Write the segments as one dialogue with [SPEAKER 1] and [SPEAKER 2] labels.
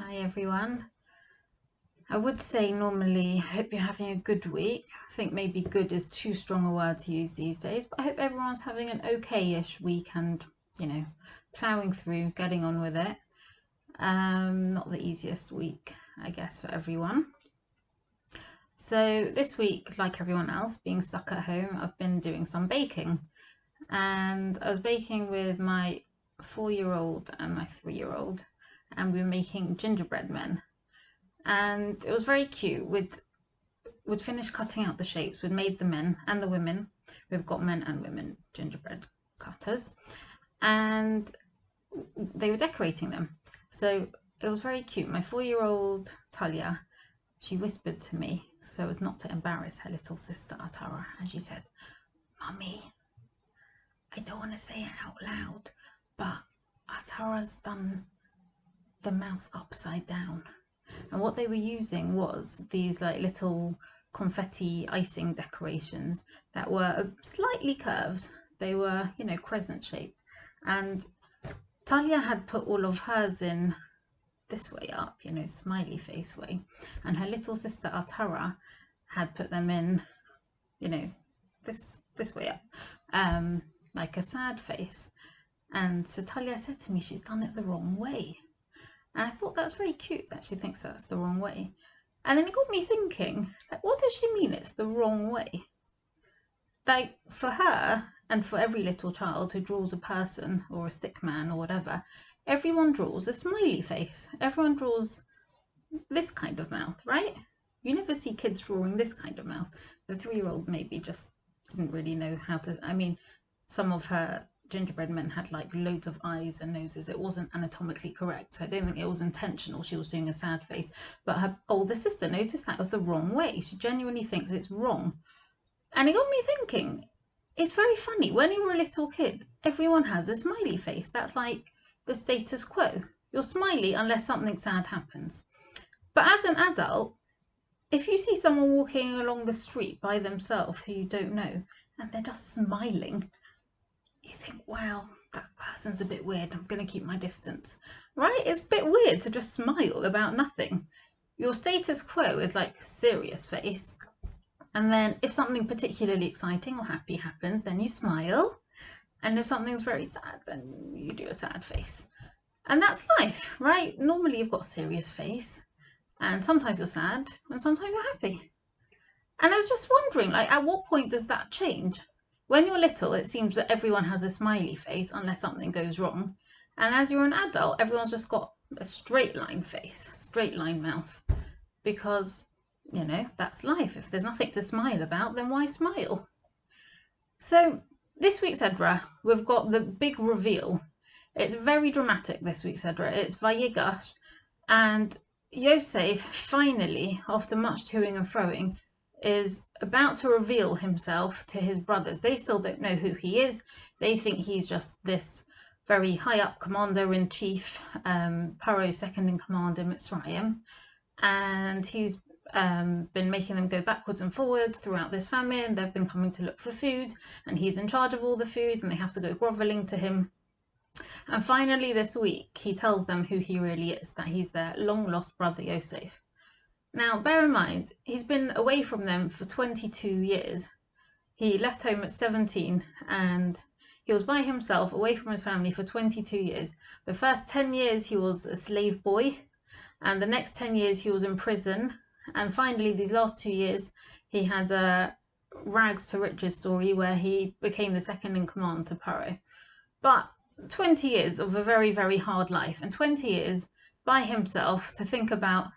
[SPEAKER 1] Hi everyone. I would say normally, I hope you're having a good week. I think maybe good is too strong a word to use these days, but I hope everyone's having an okay-ish week and, ploughing through, getting on with it. Not the easiest week, I guess, for everyone. So this week, like everyone else, being stuck at home, I've been doing some baking. And I was baking with my 4-year-old and my 3-year-old, and we were making gingerbread men. And it was very cute. We'd finished cutting out the shapes. We'd made the men and the women. We've got men and women gingerbread cutters, and they were decorating them. So it was very cute. My 4-year-old Talia, she whispered to me so as not to embarrass her little sister Atara, and she said, "Mummy, I don't want to say it out loud, but Atara's done the mouth upside down." And what they were using was these like little confetti icing decorations that were slightly curved. They were, crescent shaped. And Talia had put all of hers in this way up, smiley face way. And her little sister Atara had put them in, this way up, like a sad face. And so Talia said to me, she's done it the wrong way. And I thought that's very cute that she thinks that's the wrong way. And then it got me thinking, like, what does she mean it's the wrong way? Like, for her, and for every little child who draws a person or a stick man or whatever, everyone draws a smiley face. Everyone draws this kind of mouth, right? You never see kids drawing this kind of mouth. The 3-year-old maybe just didn't really know how to. I mean, some of her gingerbread men had like loads of eyes and noses. It wasn't anatomically correct, so I don't think it was intentional. She was doing a sad face, but her older sister noticed that was the wrong way. She genuinely thinks it's wrong, and it got me thinking, it's very funny. When you're a little kid, everyone has a smiley face. That's like the status quo. You're smiley unless something sad happens. But as an adult, if you see someone walking along the street by themselves who you don't know and they're just smiling, you think, wow, that person's a bit weird. I'm going to keep my distance. Right? It's a bit weird to just smile about nothing. Your status quo is like serious face. And then if something particularly exciting or happy happens, then you smile. And if something's very sad, then you do a sad face. And that's life, right? Normally you've got a serious face. And sometimes you're sad and sometimes you're happy. And I was just wondering, like, at what point does that change? When you're little, it seems that everyone has a smiley face unless something goes wrong. And as you're an adult, everyone's just got a straight line face, straight line mouth. Because, that's life. If there's nothing to smile about, then why smile? So this week's Edra, we've got the big reveal. It's very dramatic, this week's Edra. It's Vayigash, and Yosef finally, after much toing and froing, is about to reveal himself to his brothers. They still don't know who he is. They think he's just this very high up commander-in-chief, Paro's second in command in Mitzrayim. And he's been making them go backwards and forwards throughout this famine. They've been coming to look for food, and he's in charge of all the food, and they have to go groveling to him. And finally this week, he tells them who he really is, that he's their long-lost brother Yosef. Now, bear in mind, he's been away from them for 22 years. He left home at 17 and he was by himself, away from his family for 22 years. The first 10 years he was a slave boy, and the next 10 years he was in prison. And finally, these last 2 years, he had a rags to riches story where he became the second in command to Paro. But 20 years of a very, very hard life, and 20 years by himself to think about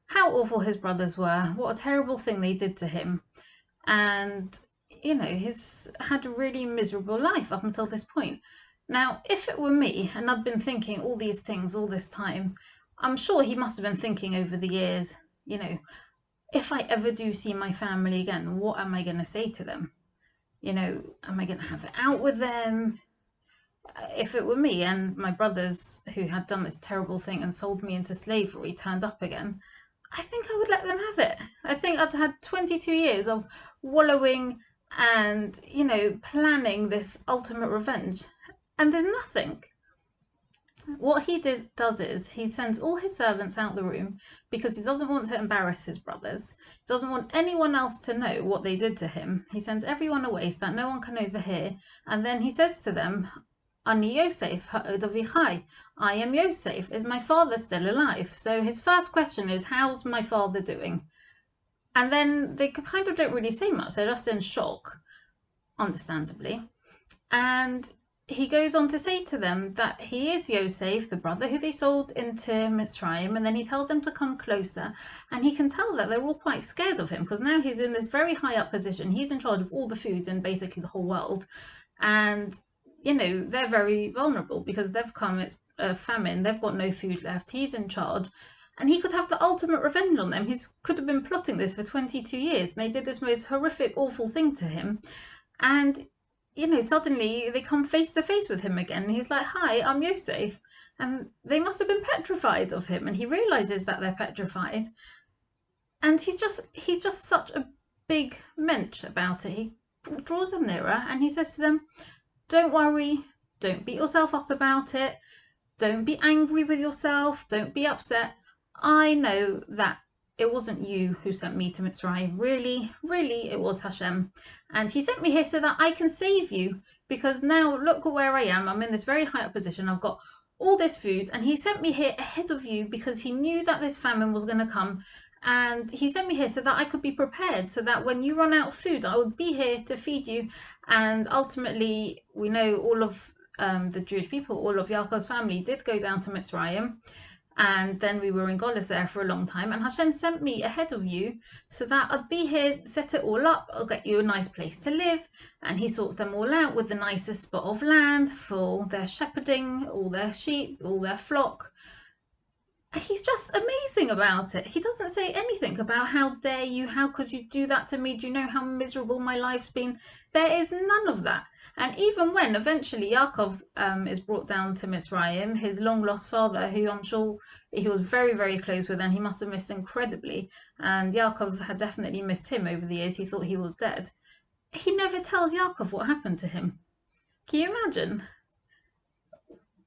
[SPEAKER 1] how awful his brothers were, what a terrible thing they did to him. And, he's had a really miserable life up until this point. Now, if it were me and I'd been thinking all these things all this time, I'm sure he must have been thinking over the years, if I ever do see my family again, what am I going to say to them? Am I going to have it out with them? If it were me and my brothers who had done this terrible thing and sold me into slavery turned up again, I think I would let them have it. I think I'd had 22 years of wallowing and, planning this ultimate revenge. And there's nothing. what he does is he sends all his servants out the room because he doesn't want to embarrass his brothers. He doesn't want anyone else to know what they did to him. He sends everyone away so that no one can overhear. And then he says to them, Ani Yosef ha'od avichai. I am Yosef. Is my father still alive? So his first question is, how's my father doing? And then they kind of don't really say much. They're just in shock, understandably. And he goes on to say to them that he is Yosef, the brother who they sold into Mitzrayim, and then he tells them to come closer, and he can tell that they're all quite scared of him because now he's in this very high up position. He's in charge of all the food in basically the whole world, and they're very vulnerable because they've come, it's a famine, they've got no food left, he's in charge, and he could have the ultimate revenge on them. He could have been plotting this for 22 years, and they did this most horrific, awful thing to him, and suddenly they come face to face with him again. And he's like, hi, I'm Yosef. And they must have been petrified of him. And he realizes that they're petrified. And he's just such a big mensch about it. He draws a mirror and he says to them, don't worry, don't beat yourself up about it. Don't be angry with yourself. Don't be upset. I know that it wasn't you who sent me to Mitzrayim. Really, really, it was Hashem. And he sent me here so that I can save you. Because now look at where I am. I'm in this very high up position. I've got all this food. And he sent me here ahead of you because he knew that this famine was going to come. And he sent me here so that I could be prepared. So that when you run out of food, I would be here to feed you. And ultimately, we know all of the Jewish people, all of Yaakov's family did go down to Mitzrayim. And then we were in Golis there for a long time. And Hashem sent me ahead of you so that I'd be here, set it all up. I'll get you a nice place to live. And he sorts them all out with the nicest spot of land for their shepherding, all their sheep, all their flock. He's just amazing about it. He doesn't say anything about how dare you, how could you do that to me? Do you know how miserable my life's been? There is none of that. And even when eventually Yaakov is brought down to Mitzrayim, his long lost father, who I'm sure he was very, very close with and he must have missed incredibly, and Yaakov had definitely missed him over the years, he thought he was dead. He never tells Yaakov what happened to him. Can you imagine?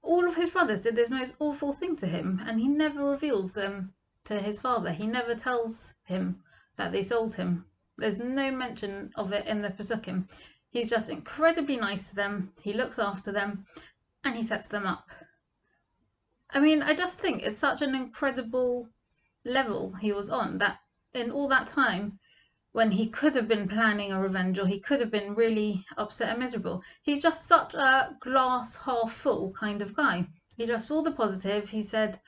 [SPEAKER 1] All of his brothers did this most awful thing to him, and he never reveals them to his father. He never tells him that they sold him. There's no mention of it in the Pesukim. He's just incredibly nice to them. He looks after them, and he sets them up. I mean, I just think it's such an incredible level he was on, that in all that time, when he could have been planning a revenge or he could have been really upset and miserable. He's just such a glass half full kind of guy. He just saw the positive. He said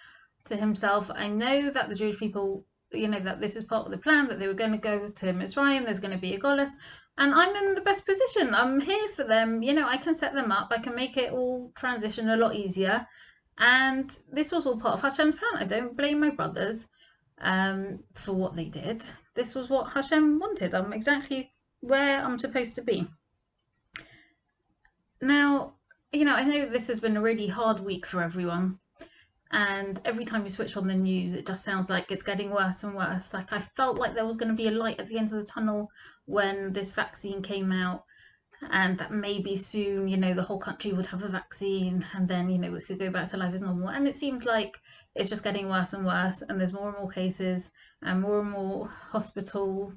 [SPEAKER 1] to himself, I know that the Jewish people, that this is part of the plan, that they were going to go to Mitzrayim, there's going to be a Golis, and I'm in the best position. I'm here for them. I can set them up. I can make it all transition a lot easier. And this was all part of Hashem's plan. I don't blame my brothers for what they did. This was what Hashem wanted. I'm exactly where I'm supposed to be. Now, I know this has been a really hard week for everyone. And every time you switch on the news, it just sounds like it's getting worse and worse. Like I felt like there was going to be a light at the end of the tunnel when this vaccine came out. And that maybe soon, the whole country would have a vaccine and then, we could go back to life as normal. And it seems like it's just getting worse and worse and there's more and more cases and more hospital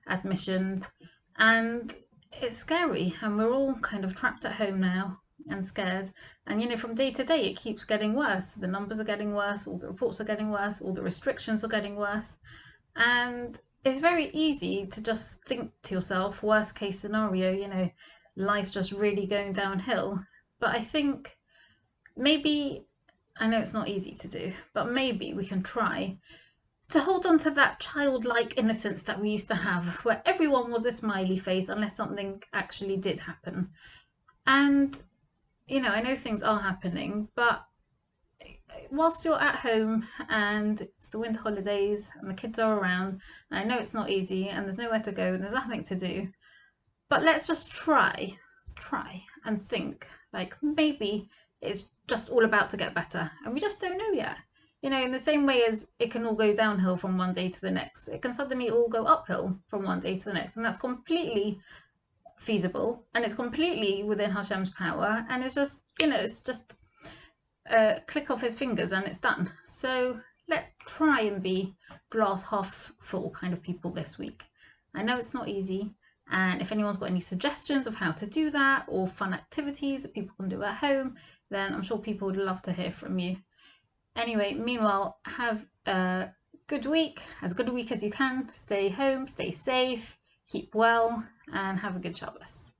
[SPEAKER 1] admissions. And it's scary and we're all kind of trapped at home now and scared. And, from day to day, it keeps getting worse. The numbers are getting worse, all the reports are getting worse, all the restrictions are getting worse. And it's very easy to just think to yourself, worst case scenario, life's just really going downhill. But I think maybe, I know it's not easy to do, but maybe we can try to hold on to that childlike innocence that we used to have, where everyone was a smiley face unless something actually did happen. And, I know things are happening, but whilst you're at home and it's the winter holidays and the kids are around, and I know it's not easy and there's nowhere to go and there's nothing to do, but let's just try and think like maybe it's just all about to get better and we just don't know yet. In the same way as it can all go downhill from one day to the next, it can suddenly all go uphill from one day to the next, and that's completely feasible and it's completely within Hashem's power. And it's just, click of his fingers and it's done. So let's try and be glass half full kind of people this week. I know it's not easy, and if anyone's got any suggestions of how to do that or fun activities that people can do at home, then I'm sure people would love to hear from you. Anyway, meanwhile, have a good week, as good a week as you can. Stay home, stay safe, keep well, and have a good Shabbos.